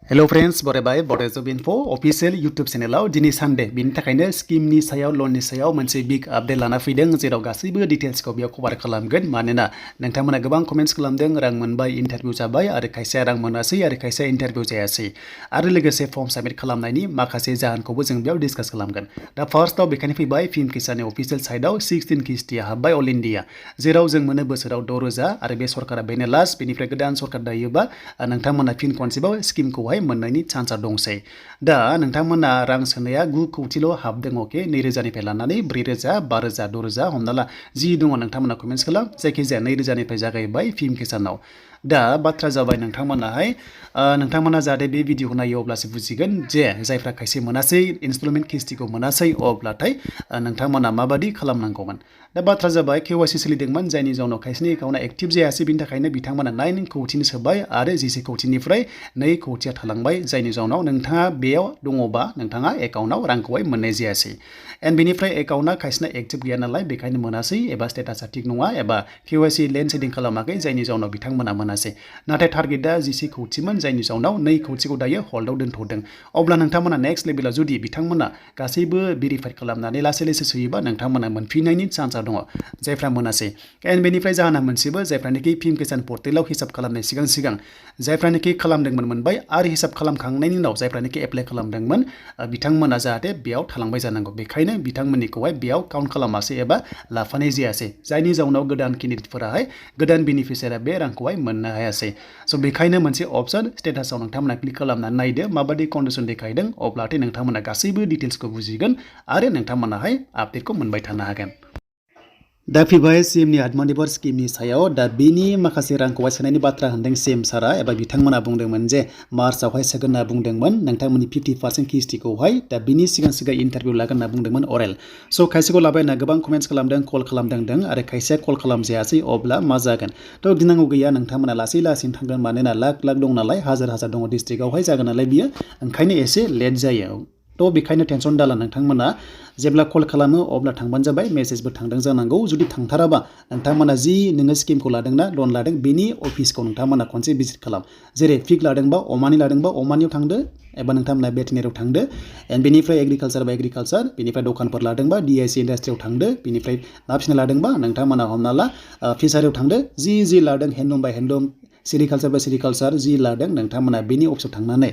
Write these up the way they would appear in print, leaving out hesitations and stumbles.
hello friends बरायबाय बड'ज info official YouTube चेनेलाव दिनै सानडे बिनि थाखायनो स्कीमनि सायाव लोननि सायाव मोनसे बिग आपडेट लाना फैदों जेराव गासैबो डिटेल्सखौ बेयाव कभार खालामगोन मानोना नोंथांमोना गोबां कमेन्ट्स खालामदों रां मोनबाय इन्टारभिउ जाबाय आरो खायसेया रां मोनासै आरो खायसेया इन्टारभिउ जायासै आरो लोगोसे फर्म साबमिट खालामनायनि माखासे जाहोनखौबो जों बेयाव डिसकास खालामगोन दा फार्स्टआव बेखायनो फैबाय फिल्म किसाननि अफिशियल साइटआव 16 किस्तिया हाबबाय अल इन्डिया जेराव जों मोनो बोसोराव 6,000 आरो बे सरकारा बेनो लास्ट बेनिफ्राय गोदान सरकार दायोबा नोंथांमोना फिन खनसेबाव स्कीमखौहाय मोननायनि चान्सआ दंसै दा नोंथांमोना रां सोनाया 9 कौटिल' हाबदों अके 2,000 निफ्राय लानानै 4,000 5,000 6,000 हमना ला जि दङ नोंथांमोना कमेन्ट्स खालाम जायखिजाया 2,000 निफ्राय जागायबाय फिल्म किसानाव दा बाथ्रा जाबाय नोंथांमोना जाहाथे बे भिडिअखौ नायो अब्लासो बुजिगोन जे जायफ्रा खायसे मोनासै इनस्टलमेन्ट किस्तिखौ मोनासै अब्लाथाय नोंथांमोना माबादि खालामनांगौमोन दा बाथ्रा जाबाय केवाइसि सोलिदोंमोन जायनि जाउनाव खायसेनि एकाउन्टआ एक्टिभ जायासै बिनि थाखायनो बिथांमोना 9 कौटिनि सोबाय आरो 11 कौटिनिफ्राय 2 कौटिया थालांबाय जायनि जाउनाव नोंथाङा बेयाव दङबा नोंथाङा एकाउन्टआव रांखौहाय मोननाय जायासै एन्ड बेनिफ्राय एकाउन्टआ खायसेना एक्टिभ गैया नालाय बेखायनो मोनासै एबा स्टेटासा थिग नङा एबा केवाइसि लेन्ड सेटिं खालामाखै जायनि जाउनाव बिथांमोना मोनासै नाथाय टारगेटआ 11 कौटिमोन जायनि जाउनाव 2 कौटिखौ दायो हल्डआव दोनथ'दों अब्ला नोंथांमोना नेक्स्ट लेभेलाव जुदि बिथांमोना गासैबो भेरिफाइड खालामनानै लासै लासै सोयोबा नोंथांमोना मोनफिननायनि चान्सआ दङ जायफ्रा मोनासै एन्ड बेनिफ्राय जाहोना मोनसेबो जायफ्रानोखि फिल्म किसान पर्टेलाव हिसाब खालामनाय सिगां जायफ्रानोखि खालामदोंमोन मोनबाय आरो हिसाब खालामखांनायनि उनाव जायफ्रानोखि एप्लाइ खालामदोंमोन बिथांमोना जाहाथे बेयाव थालांबाय जानांगौ बेखायनो बिथांमोननिखौहाय बेयाव काउन्ट खालामासै एबा लाफानाय जायासै जायनि जाउनाव गोदान केन्डिडेटफोराहाय गोदान बेनिफिसियारिया बे रांखौहाय मोननो हायासै स' बेखायनो मोनसे अपसन स्टेटासाव नोंथांमोना क्लिक खालामनानै नायदो माबादि कन्डिसन देखायदों अब्लाथाय नोंथांमोना गासैबो डिटेल्सखौ बुजिगोन आरो नोंथांमोनाहाय आपडेटखौ मोनबाय थानो हागोन दा फैबाय सिएमनि आत्मनिर्भर स्किमनि सायाव दा बेनि माखासे रांखौहाय सोनायनि बाथ्रा होनदों सिएम सारा एबा बिथांमोना बुंदोंमोन जे मार्चआवहाय सोगोन होनना बुंदोंमोन नोंथांमोननि 50% किस्तिखौहाय दा बिनि सिगां इन्टारभिउ लागोन होनना बुंदोंमोन अरेल स' खायसेखौ लाबाय होनना गोबां कमेन्ट्स खालामदों कल खालामदों आरो खायसेया कल खालामजायासै अब्ला मा जागोन थ' गिनांगौ गैया नोंथांमोना लासै लासैनो थांगोन मानोना लाख दं नालाय हाजार दङ डिस्ट्रिक्टआवहाय जागोन नालाय बियो ओंखायनो एसे लेट जायो थ' बेखायनो टेनसन दाला नोंथांमोना जेब्ला कल खालामो अब्ला थांबानो जाबाय मेसेजबो थांदों जानांगौ जुदि थांथाराबा नोंथांमोना जि नोङो स्किमखौ लादोंना लन लादों बेनि अफिसखौ नोंथांमोना खनसे भिजिट खालाम जेरै पिग लादोंबा अमानियाव थांदो एबा नोंथांमोना भेटेनारियाव थांदो एन्ड बेनिफ्राय एग्रिकालचार बेनिफ्राय दखानफोर लादोंबा डिआइसि इन्डास्ट्रियाव थांदो बेनिफ्राय ना फिसिनाय लादोंबा नोंथांमोना हमना ला फिसारियाव थांदो जि लादों हेन्डलुम बाय हेन्डलुम सेरिकालचार बाय सेरिकालचार जि लादों नोंथांमोना बेनि अफिसाव थांनानै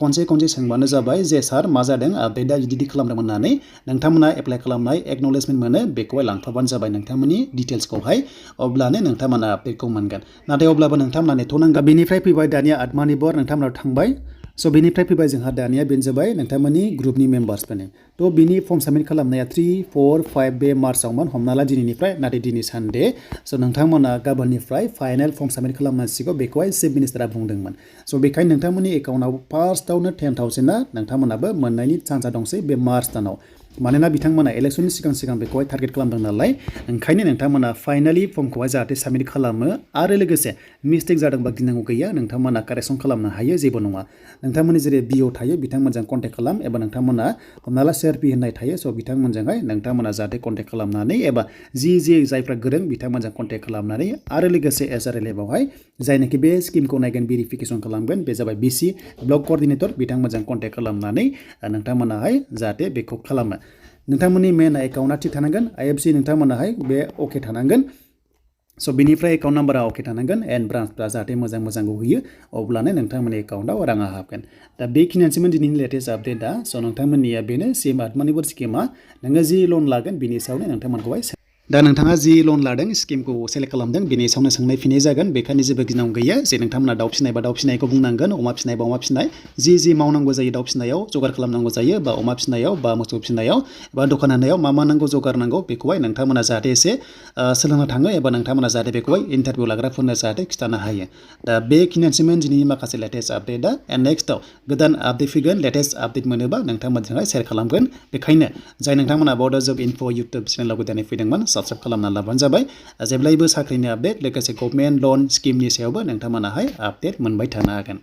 खनसे सोंबानो जाबाय जे सार मा जादों आपडेटआ बिदि खालामदों होननानै नोंथांमोना एप्लाइ खालामनाय एक्न'लेजमेन्ट मोनो बेखौहाय लांफाबानो जाबाय नोंथांमोननि डिटेल्सखौहाय अब्लानो नोंथांमोना आपडेटखौ मोनगोन नाथाय अब्लाबो नोंथांमोना नेथ'नांगोन बेनिफ्राय फैबाय दानिया आत्मनिर्भर नोंथांमोनाव थांबाय स' बेनिफ्राय फैबाय जोंहा दानिया बेनो जाबाय नोंथांमोननि ग्रुपनि मेम्बार्सफोरनि थ' बिनि फर्म साबमिट खालामनाया 3, 4, 5 बे मार्चआवमोन हमना ला दिनैनिफ्राय नाथाय दिनै सानडे स' नोंथांमोना गाबोननिफ्राय फाइनेल फर्म साबमिट खालामनांसिगौ बेखौहाय चिफ मिनिस्टारा बुंदोंमोन स' बेखायनो नोंथांमोननि एकाउन्टआव फार्स्टआवनो 10,000 नोंथांमोनाबो मोननायनि चान्सआ दंसै बे मार्च दानाव मानोना बिथांमोना इलेक्सननि सिगां बेखौहाय टारगेट खालामदों नालाय ओंखायनो नोंथांमोना फाइनालि फर्मखौहाय जाहाथे साबमिट खालामो आरो लोगोसे मिस्टेक जादोंबा गिनांगौ गैया नोंथांमोना कारेक्सन खालामनो हायो जेबो नङा नोंथांमोननि जेरै बिअ थायो बिथांमोनजों कन्टेक्ट खालाम एबा नोंथांमोना हमना ला सिआरपि होननाय थायो स' बिथांमोनजोंहाय नोंथांमोना जाहाथे कन्टेक्ट खालामनानै एबा जि जायफ्रा गोरों बिथांमोनजों कन्टेक्ट खालामनानै आरो लोगोसे SRLFआवहाय जायनाखि बे स्किमखौ नायगोन भेरिफिकेसन खालामगोन बे जाबाय बिसि ब्लक कअर्डिनेटर बिथांमोनजों कन्टेक्ट खालामनानै नोंथांमोनाहाय जाहाथे बेखौ खालामो नोंथांमोननि मेन एकाउन्टआ थिग थानांगोन IFC नोंथांमोनाहाय बे अके थानांगोन स' बिनिफ्राय एकाउन्ट नाम्बारा अके थानांगोन एन्ड ब्रान्सफ्रा जाहाथे मोजांखौ होयो अब्लानो नोंथांमोननि एकाउन्टआव राङा हाबगोन दा बेखिनियानोसैमोन दिनैनि लेटेस्ट आपडेटआ स' नोंथांमोननिया बेनो सिएम आत्मनिर्भर स्किमा नोङो जि लन लागोन बिनि सायावनो नोंथांमोनखौहाय दा नोंथाङा जि लन लादों स्किमखौ सेलेक्ट खालामदों बेनि सायावनो सोंनाय फिननाय जागोन बेखायनो जेबो गिनांगौ गैया जे नोंथांमोना दाउ फिसिनायबा दाउ फिसिनायखौ बुंनांगोन अमा फिसिनायबा अमा फिसिनाय जि मावनांगौ जायो दाउ फिसिनायाव जगार खालामनांगौ जायो बा अमा फिसिनायाव बा मोसौ फिसिनायाव बा दखान होनायाव मा नांगौ जगार नांगौ बेखौहाय नोंथांमोना जाहाथे एसे सोलोंनो थाङो एबा नोंथांमोना जाहाथे बेखौहाय इन्टारभिउ लाग्राफोरनो जाहाथे खिथानो हायो दा बेखिनियानोसैमोन दिनैनि माखासे लेटेस्ट आपडेटआ एन्ड नेक्स्टआव गोदान आपडेट फैगोन लेटेस्ट आपडेट मोनोबा नोंथांमोनजोंहाय शेयार खालामगोन बेखायनो जाय नोंथांमोना बड'ज इनफो इउटुब चेनेलाव गोदानै फैदोंमोन साबस्क्राइब खालामना लाबानो जाबाय जेब्लायबो साख्रिनि आपडेट लोगोसे गभर्नमेन्ट लन स्किमनि सायावबो नोंथांमोनाहाय आपडेट मोनबाय थानो हागोन